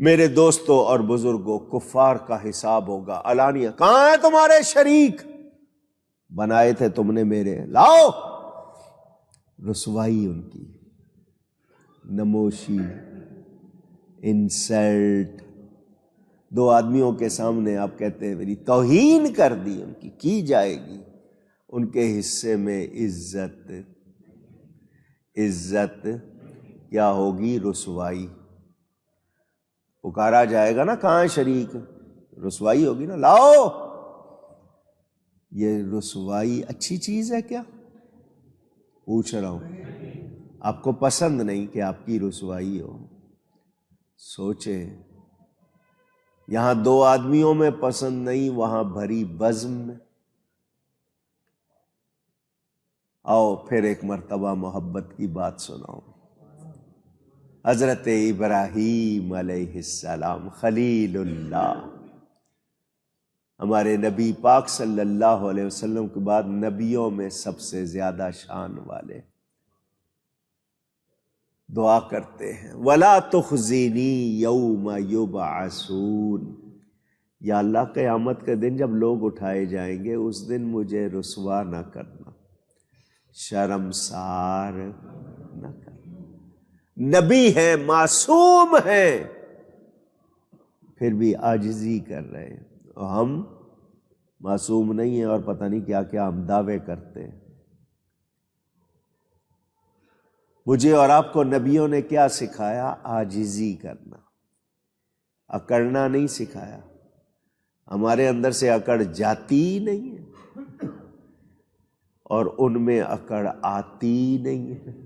میرے دوستوں اور بزرگوں، کفار کا حساب ہوگا علانیہ۔ کہاں ہیں تمہارے شریک؟ بنائے تھے تم نے میرے، لاؤ۔ رسوائی ان کی، نموشی، انسلٹ۔ دو آدمیوں کے سامنے آپ کہتے ہیں میری توہین کر دی، ان کی جائے گی۔ ان کے حصے میں عزت کیا ہوگی؟ رسوائی۔ پکارا جائے گا نا کہاں شریک، رسوائی ہوگی نا، لاؤ۔ یہ رسوائی اچھی چیز ہے کیا؟ پوچھ رہا ہوں، آپ کو پسند نہیں کہ آپ کی رسوائی ہو؟ سوچیں، یہاں دو آدمیوں میں پسند نہیں، وہاں بھری بزم میں۔ آؤ پھر ایک مرتبہ محبت کی بات سناؤ۔ حضرت ابراہیم علیہ السلام خلیل اللہ، ہمارے نبی پاک صلی اللہ علیہ وسلم کے بعد نبیوں میں سب سے زیادہ شان والے، دعا کرتے ہیں وَلَا تُخْزِنِي يَوْمَ يُبْعَثُونَ، یا اللہ قیامت کے دن جب لوگ اٹھائے جائیں گے اس دن مجھے رسوا نہ کرنا، شرمسار نہ کرنا۔ نبی ہیں، معصوم ہیں، پھر بھی عاجزی کر رہے ہیں، اور ہم معصوم نہیں ہیں اور پتہ نہیں کیا کیا ہم دعوے کرتے ہیں۔ مجھے اور آپ کو نبیوں نے کیا سکھایا؟ عاجزی کرنا، اکڑنا نہیں سکھایا۔ ہمارے اندر سے اکڑ جاتی ہی نہیں ہے اور ان میں اکڑ آتی نہیں ہے۔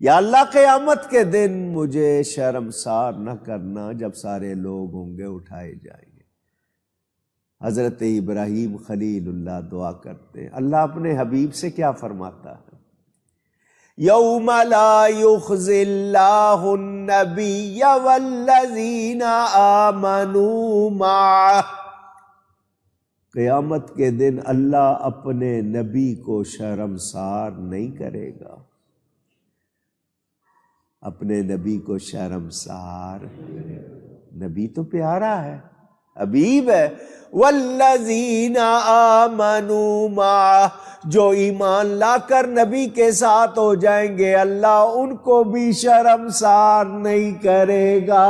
یا اللہ قیامت کے دن مجھے شرمسار نہ کرنا جب سارے لوگ ہوں گے اٹھائے جائیں گے۔ حضرت ابراہیم خلیل اللہ دعا کرتے ہیں۔ اللہ اپنے حبیب سے کیا فرماتا ہے؟ یوم لا یخزی اللہ النبی والذین آمنوا معہ، قیامت کے دن اللہ اپنے نبی کو شرمسار نہیں کرے گا، اپنے نبی کو شرمسار۔ نبی تو پیارا ہے، حبیب ہے۔ والذین آمنوا معہ، جو ایمان لا کر نبی کے ساتھ ہو جائیں گے اللہ ان کو بھی شرمسار نہیں کرے گا۔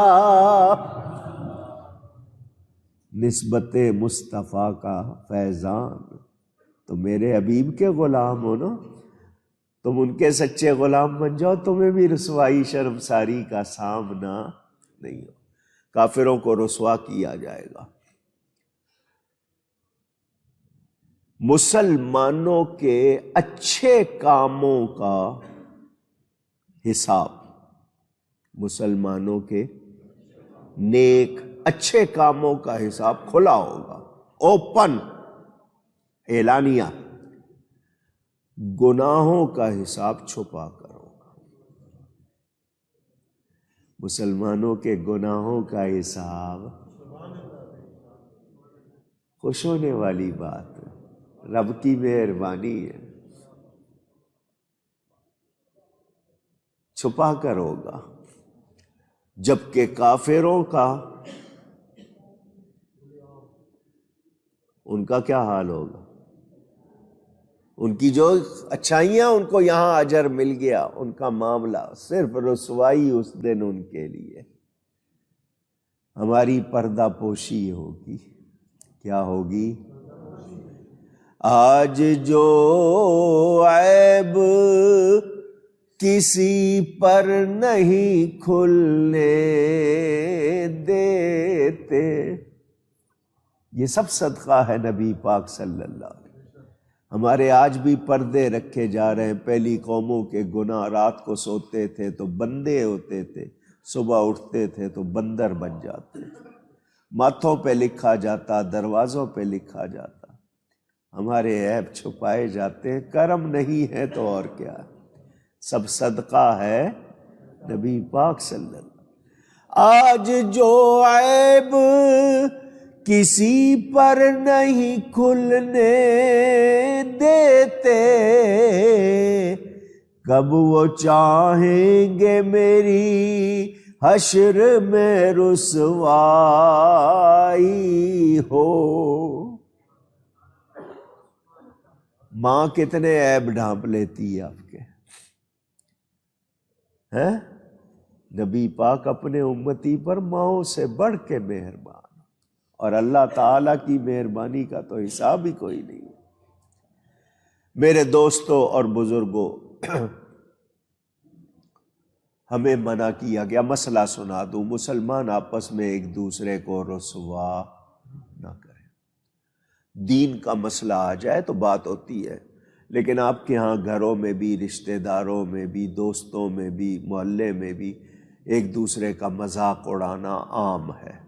نسبت مصطفیٰ کا فیضان، تو میرے حبیب کے غلام ہو نا، تم ان کے سچے غلام بن جاؤ، تمہیں بھی رسوائی شرمساری کا سامنا نہیں ہو۔ کافروں کو رسوا کیا جائے گا۔ مسلمانوں کے اچھے کاموں کا حساب، مسلمانوں کے نیک اچھے کاموں کا حساب کھلا ہوگا، اوپن، اعلانیہ۔ گناہوں کا حساب چھپا کر ہوگا۔ مسلمانوں کے گناہوں کا حساب، خوش ہونے والی بات ہے، رب کی مہربانی ہے، چھپا کر ہوگا۔ جبکہ کافروں کا، ان کا کیا حال ہوگا؟ ان کی جو اچھائیاں ان کو یہاں اجر مل گیا، ان کا معاملہ صرف رسوائی اس دن ان کے لیے۔ ہماری پردہ پوشی ہوگی، کیا ہوگی؟ آج جو عیب کسی پر نہیں کھلنے دیتے، یہ سب صدقہ ہے نبی پاک صلی اللہ علیہ وسلم۔ ہمارے آج بھی پردے رکھے جا رہے ہیں۔ پہلی قوموں کے گناہ، رات کو سوتے تھے تو بندے ہوتے تھے، صبح اٹھتے تھے تو بندر بن جاتے تھے، ماتھوں پہ لکھا جاتا، دروازوں پہ لکھا جاتا۔ ہمارے عیب چھپائے جاتے ہیں، کرم نہیں ہے تو اور کیا ہے، سب صدقہ ہے نبی پاک صلی اللہ علیہ وسلم۔ آج جو عیب کسی پر نہیں کھلنے دیتے، کب وہ چاہیں گے میری حشر میں رسوائی ہو۔ ماں کتنے عیب ڈھانپ لیتی ہے آپ کے، ہیں؟ نبی پاک اپنے امتی پر ماؤں سے بڑھ کے مہربان، اور اللہ تعالیٰ کی مہربانی کا تو حساب ہی کوئی نہیں۔ میرے دوستوں اور بزرگوں، ہمیں منع کیا گیا، مسئلہ سنا دوں، مسلمان آپس میں ایک دوسرے کو رسوا نہ کریں۔ دین کا مسئلہ آ جائے تو بات ہوتی ہے، لیکن آپ کے ہاں گھروں میں بھی، رشتہ داروں میں بھی، دوستوں میں بھی، محلے میں بھی ایک دوسرے کا مذاق اڑانا عام ہے۔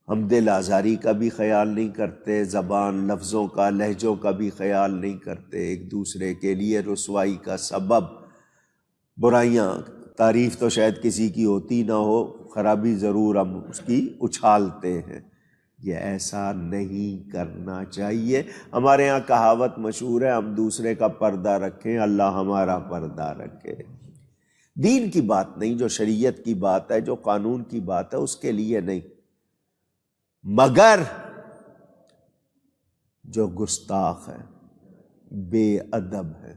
ہم دل آزاری کا بھی خیال نہیں کرتے، زبان، لفظوں کا، لہجوں کا بھی خیال نہیں کرتے، ایک دوسرے کے لیے رسوائی کا سبب، برائیاں، تعریف تو شاید کسی کی ہوتی نہ ہو، خرابی ضرور ہم اس کی اچھالتے ہیں۔ یہ ایسا نہیں کرنا چاہیے۔ ہمارے ہاں کہاوت مشہور ہے، ہم دوسرے کا پردہ رکھیں، اللہ ہمارا پردہ رکھے۔ دین کی بات نہیں، جو شریعت کی بات ہے، جو قانون کی بات ہے، اس کے لیے نہیں، مگر جو گستاخ ہے، بے ادب ہے،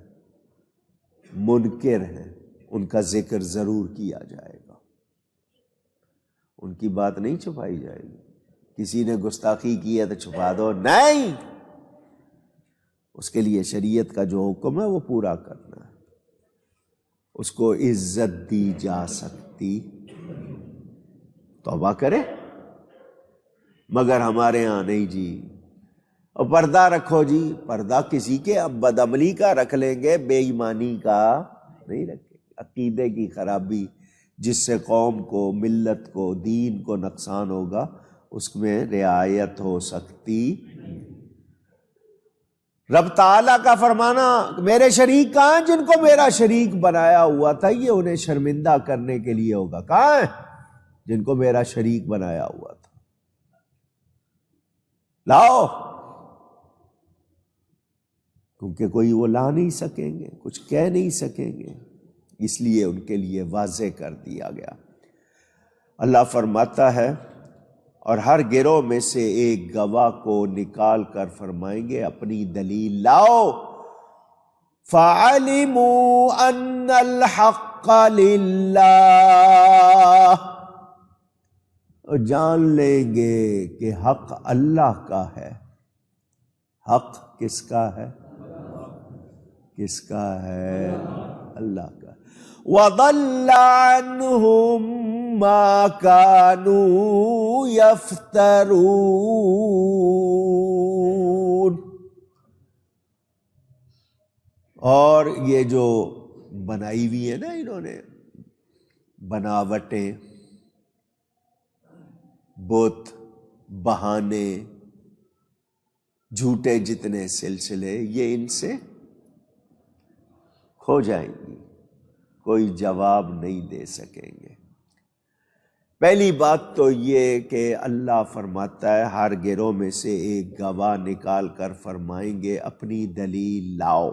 منکر ہیں، ان کا ذکر ضرور کیا جائے گا، ان کی بات نہیں چھپائی جائے گی۔ کسی نے گستاخی کی ہے تو چھپا دو، نہیں، اس کے لیے شریعت کا جو حکم ہے وہ پورا کرنا ہے، اس کو عزت دی جا سکتی، توبہ کرے، مگر ہمارے ہاں نہیں جی، اور پردہ رکھو جی، پردہ کسی کے اب بدعملی کا رکھ لیں گے، بے ایمانی کا نہیں رکھیں گے۔ عقیدے کی خرابی جس سے قوم کو، ملت کو، دین کو نقصان ہوگا، اس میں رعایت ہو سکتی۔ رب تعالیٰ کا فرمانا، میرے شریک کہاں ہیں؟ جن کو میرا شریک بنایا ہوا تھا، یہ انہیں شرمندہ کرنے کے لیے ہوگا۔ کہاں ہیں؟ جن کو میرا شریک بنایا ہوا تھا، لاؤ، کیونکہ کوئی وہ لا نہیں سکیں گے، کچھ کہہ نہیں سکیں گے، اس لیے ان کے لیے واضح کر دیا گیا۔ اللہ فرماتا ہے، اور ہر گروہ میں سے ایک گواہ کو نکال کر فرمائیں گے اپنی دلیل لاؤ، فَعَلِمُوا أَنَّ الْحَقَّ لِلَّهِ، اور جان لیں گے کہ حق اللہ کا ہے۔ حق کس کا ہے؟ کس کا ہے؟ اللہ کا۔ وَضَلَّ عَنْهُمْ مَا كَانُوا يَفْتَرُونَ، اور یہ جو بنائی ہوئی ہے نا انہوں نے بناوٹیں، بت، بہانے، جھوٹے جتنے سلسلے، یہ ان سے کھو جائیں گی، کوئی جواب نہیں دے سکیں گے۔ پہلی بات تو یہ کہ اللہ فرماتا ہے ہر گروہ میں سے ایک گواہ نکال کر فرمائیں گے اپنی دلیل لاؤ۔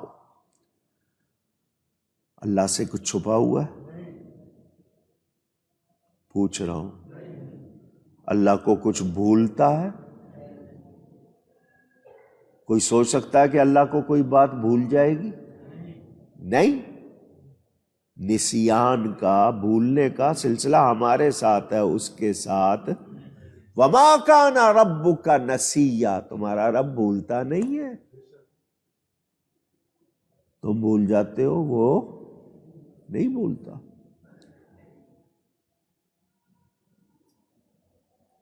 اللہ سے کچھ چھپا ہوا ہے؟ پوچھ رہا ہوں، اللہ کو کچھ بھولتا ہے؟ کوئی سوچ سکتا ہے کہ اللہ کو کوئی بات بھول جائے گی؟ نہیں، نسیان کا، بھولنے کا سلسلہ ہمارے ساتھ ہے، اس کے ساتھ وَمَا كَانَ رَبُّكَ نَسِيًّا، تمہارا رب بھولتا نہیں ہے، تم بھول جاتے ہو، وہ نہیں بھولتا۔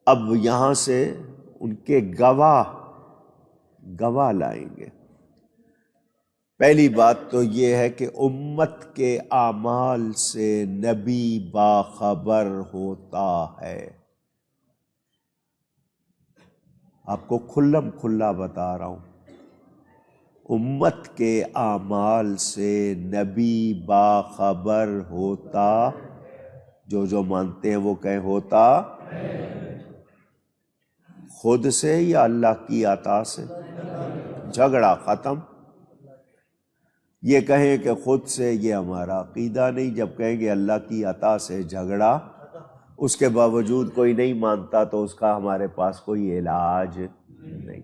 اب یہاں سے ان کے گواہ لائیں گے۔ پہلی بات تو یہ ہے کہ امت کے اعمال سے نبی باخبر ہوتا ہے۔ آپ کو کھلم کھلا بتا رہا ہوں، امت کے اعمال سے نبی باخبر ہوتا، جو مانتے ہیں وہ کہیں ہوتا، خود سے یا اللہ کی عطا سے؟ جھگڑا ختم۔ یہ کہیں کہ خود سے، یہ ہمارا عقیدہ نہیں. جب کہیں گے اللہ کی عطا سے جھگڑا، اس کے باوجود کوئی نہیں مانتا تو اس کا ہمارے پاس کوئی علاج نہیں.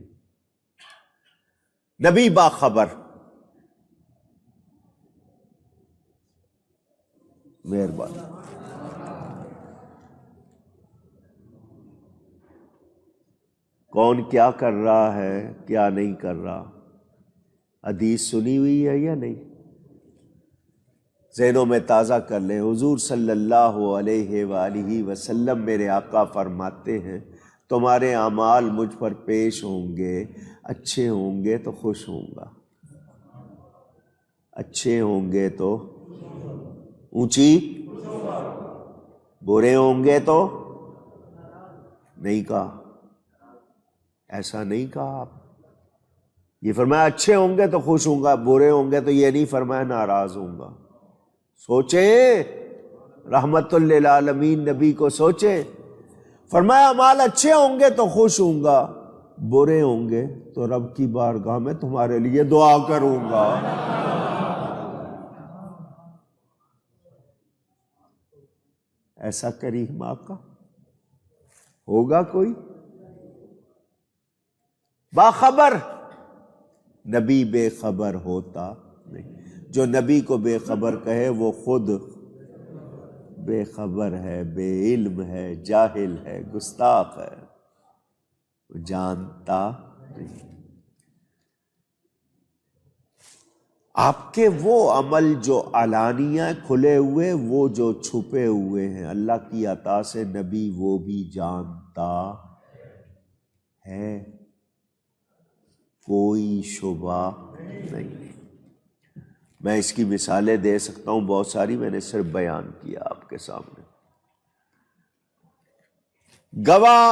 نبی باخبر. مہربانی. کون کیا کر رہا ہے، کیا نہیں کر رہا، حدیث سنی ہوئی ہے یا نہیں؟ ذہنوں میں تازہ کر لیں. حضور صلی اللہ علیہ وآلہ وسلم میرے آقا فرماتے ہیں تمہارے اعمال مجھ پر پیش ہوں گے، اچھے ہوں گے تو خوش ہوں گا، اچھے ہوں گے تو اونچی، برے ہوں گے تو نہیں کہا، ایسا نہیں کہا آپ. یہ فرمایا اچھے ہوں گے تو خوش ہوں گا، برے ہوں گے تو یہ نہیں فرمایا ناراض ہوں گا. سوچیں، رحمت للعالمین نبی کو سوچیں. فرمایا اعمال اچھے ہوں گے تو خوش ہوں گا، برے ہوں گے تو رب کی بارگاہ میں تمہارے لیے دعا کروں گا. ایسا کریم آقا ہوگا کوئی؟ باخبر. نبی بے خبر ہوتا نہیں. جو نبی کو بے خبر کہے وہ خود بے خبر ہے، بے علم ہے، جاہل ہے، گستاخ ہے، وہ جانتا نہیں. آپ کے وہ عمل جو علانیہ کھلے ہوئے، وہ جو چھپے ہوئے ہیں، اللہ کی عطا سے نبی وہ بھی جانتا ہے، کوئی شبہ نہیں. میں اس کی مثالیں دے سکتا ہوں بہت ساری، میں نے صرف بیان کیا آپ کے سامنے. گواہ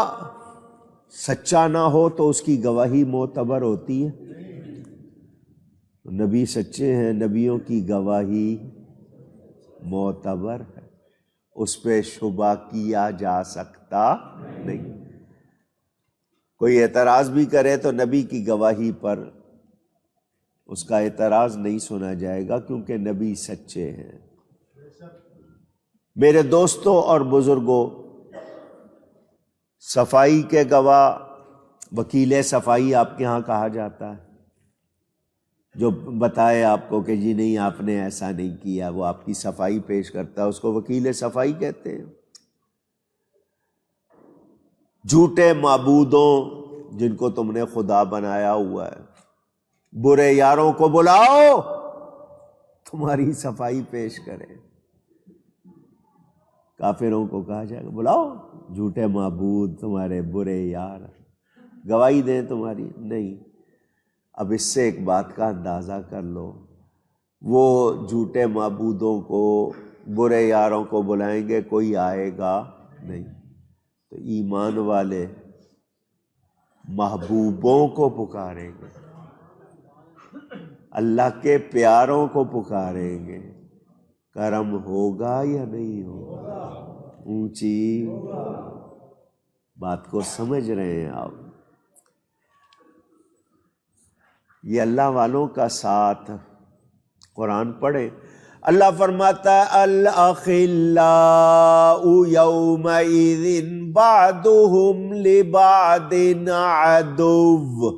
سچا نہ ہو تو اس کی گواہی معتبر ہوتی ہے. نبی سچے ہیں، نبیوں کی گواہی معتبر ہے، اس پہ شبہ کیا جا سکتا نہیں. کوئی اعتراض بھی کرے تو نبی کی گواہی پر اس کا اعتراض نہیں سنا جائے گا، کیونکہ نبی سچے ہیں. میرے دوستوں اور بزرگوں، صفائی کے گواہ، وکیل صفائی آپ کے ہاں کہا جاتا ہے، جو بتائے آپ کو کہ جی نہیں آپ نے ایسا نہیں کیا، وہ آپ کی صفائی پیش کرتا ہے، اس کو وکیل صفائی کہتے ہیں. جھوٹے معبودوں جن کو تم نے خدا بنایا ہوا ہے، برے یاروں کو بلاؤ تمہاری صفائی پیش کریں. کافروں کو کہا جائے گا بلاؤ جھوٹے معبود، تمہارے برے یار گواہی دیں تمہاری. نہیں. اب اس سے ایک بات کا اندازہ کر لو، وہ جھوٹے معبودوں کو، برے یاروں کو بلائیں گے، کوئی آئے گا نہیں. تو ایمان والے محبوبوں کو پکاریں گے، اللہ کے پیاروں کو پکاریں گے. کرم ہوگا یا نہیں ہوگا؟ اونچی بات کو سمجھ رہے ہیں آپ؟ یہ اللہ والوں کا ساتھ. قرآن پڑھے، اللہ فرماتا ہے الاخلاء یومئذ بعضهم لبعض عدو.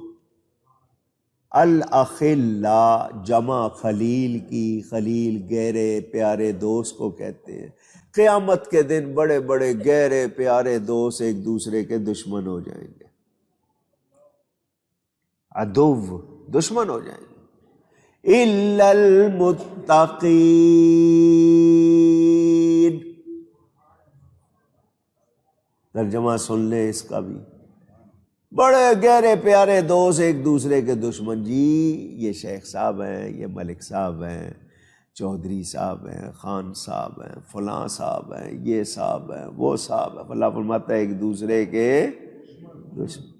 الاخلاء جمع خلیل کی، خلیل گہرے پیارے دوست کو کہتے ہیں. قیامت کے دن بڑے بڑے گہرے پیارے دوست ایک دوسرے کے دشمن ہو جائیں گے. عدو، دشمن ہو جائیں گے. الا المتقین، ترجمہ سن لیں اس کا بھی. بڑے گہرے پیارے دوست ایک دوسرے کے دشمن. جی یہ شیخ صاحب ہیں، یہ ملک صاحب ہیں، چودھری صاحب ہیں، خان صاحب ہیں، فلاں صاحب ہیں، یہ صاحب ہیں، وہ صاحب ہیں. اللہ فرماتا ہے ایک دوسرے کے دشمن.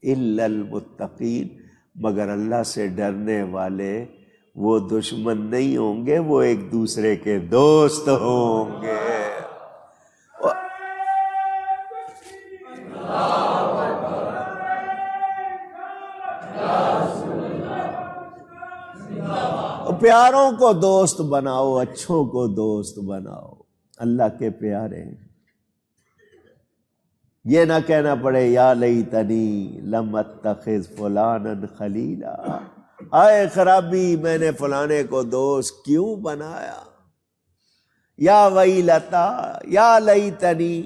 الا المتقین، مگر اللہ سے ڈرنے والے وہ دشمن نہیں ہوں گے، وہ ایک دوسرے کے دوست ہوں گے. پیاروں کو دوست بناؤ، اچھوں کو دوست بناؤ، اللہ کے پیارے ہیں۔ یہ نہ کہنا پڑے یا لیتنی لم اتخذ فلانا خلیلا، آئے خرابی میں نے فلانے کو دوست کیوں بنایا، یا ویلتا یا لیتنی،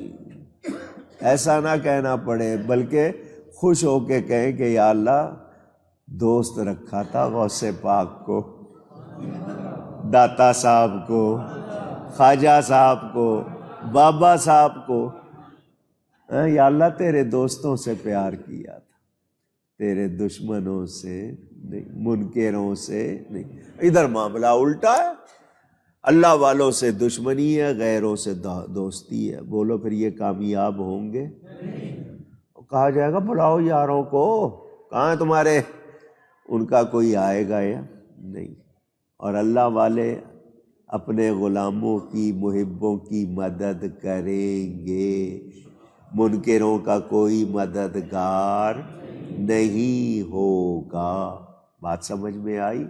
ایسا نہ کہنا پڑے، بلکہ خوش ہو کے کہیں کہ یا اللہ دوست رکھا تھا غوث پاک کو، داتا صاحب کو، خواجہ صاحب کو، بابا صاحب کو، یا اللہ تیرے دوستوں سے پیار کیا تھا، تیرے دشمنوں سے نہیں، منکروں سے نہیں۔ ادھر معاملہ الٹا ہے، اللہ والوں سے دشمنی ہے، غیروں سے دوستی ہے۔ بولو پھر یہ کامیاب ہوں گے؟ کہا جائے گا بلاؤ یاروں کو، کہاں ہے تمہارے؟ ان کا کوئی آئے گا یا نہیں؟ اور اللہ والے اپنے غلاموں کی، محبوں کی مدد کریں گے، منکروں کا کوئی مددگار نہیں ہوگا۔ بات سمجھ میں آئی؟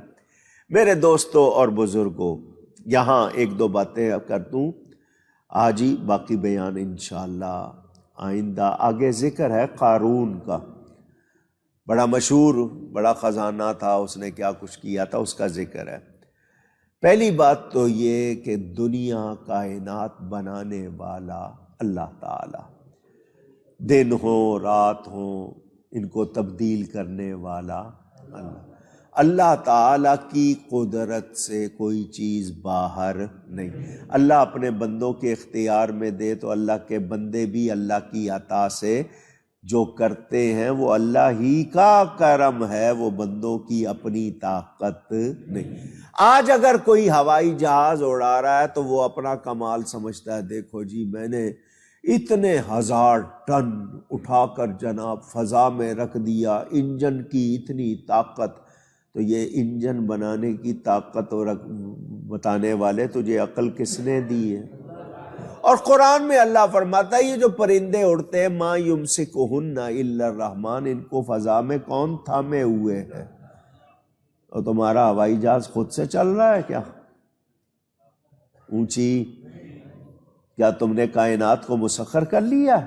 میرے دوستوں اور بزرگوں، یہاں ایک دو باتیں کر دوں آج ہی، باقی بیان انشاءاللہ آئندہ۔ آگے ذکر ہے قارون کا، بڑا مشہور، بڑا خزانہ تھا، اس نے کیا کچھ کیا تھا، اس کا ذکر ہے۔ پہلی بات تو یہ کہ دنیا کائنات بنانے والا اللہ تعالی، دن ہو رات ہو ان کو تبدیل کرنے والا اللہ۔ اللہ تعالیٰ کی قدرت سے کوئی چیز باہر نہیں۔ اللہ اپنے بندوں کے اختیار میں دے تو اللہ کے بندے بھی اللہ کی عطا سے جو کرتے ہیں وہ اللہ ہی کا کرم ہے، وہ بندوں کی اپنی طاقت نہیں۔ آج اگر کوئی ہوائی جہاز اڑا رہا ہے تو وہ اپنا کمال سمجھتا ہے، دیکھو جی میں نے اتنے 1000 ٹن اٹھا کر جناب فضا میں رکھ دیا، انجن کی اتنی طاقت۔ تو یہ انجن بنانے کی طاقت اور بتانے والے تجھے عقل کس نے دی ہے؟ اور قرآن میں اللہ فرماتا ہے یہ جو پرندے اڑتے ہیں ما یمسکہن الا الرحمن، ان کو فضا میں کون تھامے ہوئے ہے؟ اور تمہارا ہوائی جہاز خود سے چل رہا ہے کیا اونچی؟ کیا تم نے کائنات کو مسخر کر لیا؟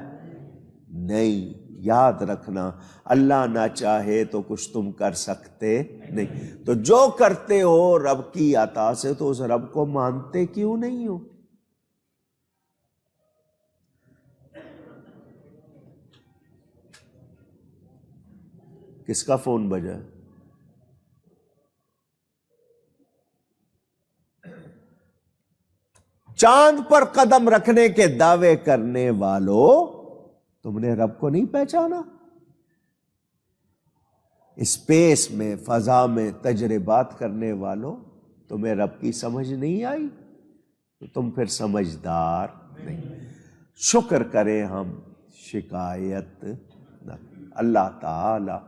نہیں۔ یاد رکھنا اللہ نہ چاہے تو کچھ تم کر سکتے نہیں، تو جو کرتے ہو رب کی عطا سے تو اس رب کو مانتے کیوں نہیں ہو؟ کس کا فون بجا؟ چاند پر قدم رکھنے کے دعوے کرنے والوں، تم نے رب کو نہیں پہچانا؟ اسپیس میں، فضا میں تجربات کرنے والوں، تمہیں رب کی سمجھ نہیں آئی تو تم پھر سمجھدار نہیں۔ شکر کریں ہم، شکایت نہ۔ اللہ تعالی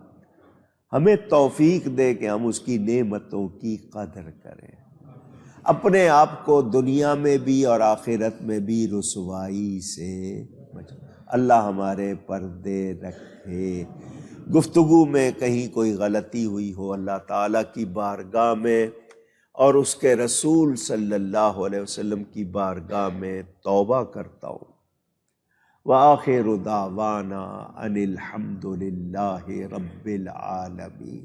ہمیں توفیق دے کہ ہم اس کی نعمتوں کی قدر کریں، اپنے آپ کو دنیا میں بھی اور آخرت میں بھی رسوائی سے بچائیں۔ اللہ ہمارے پردے رکھے، گفتگو میں کہیں کوئی غلطی ہوئی ہو اللہ تعالیٰ کی بارگاہ میں اور اس کے رسول صلی اللہ علیہ وسلم کی بارگاہ میں توبہ کرتا ہوں۔ وآخر دعوانا ان الحمد للہ رب العالمین۔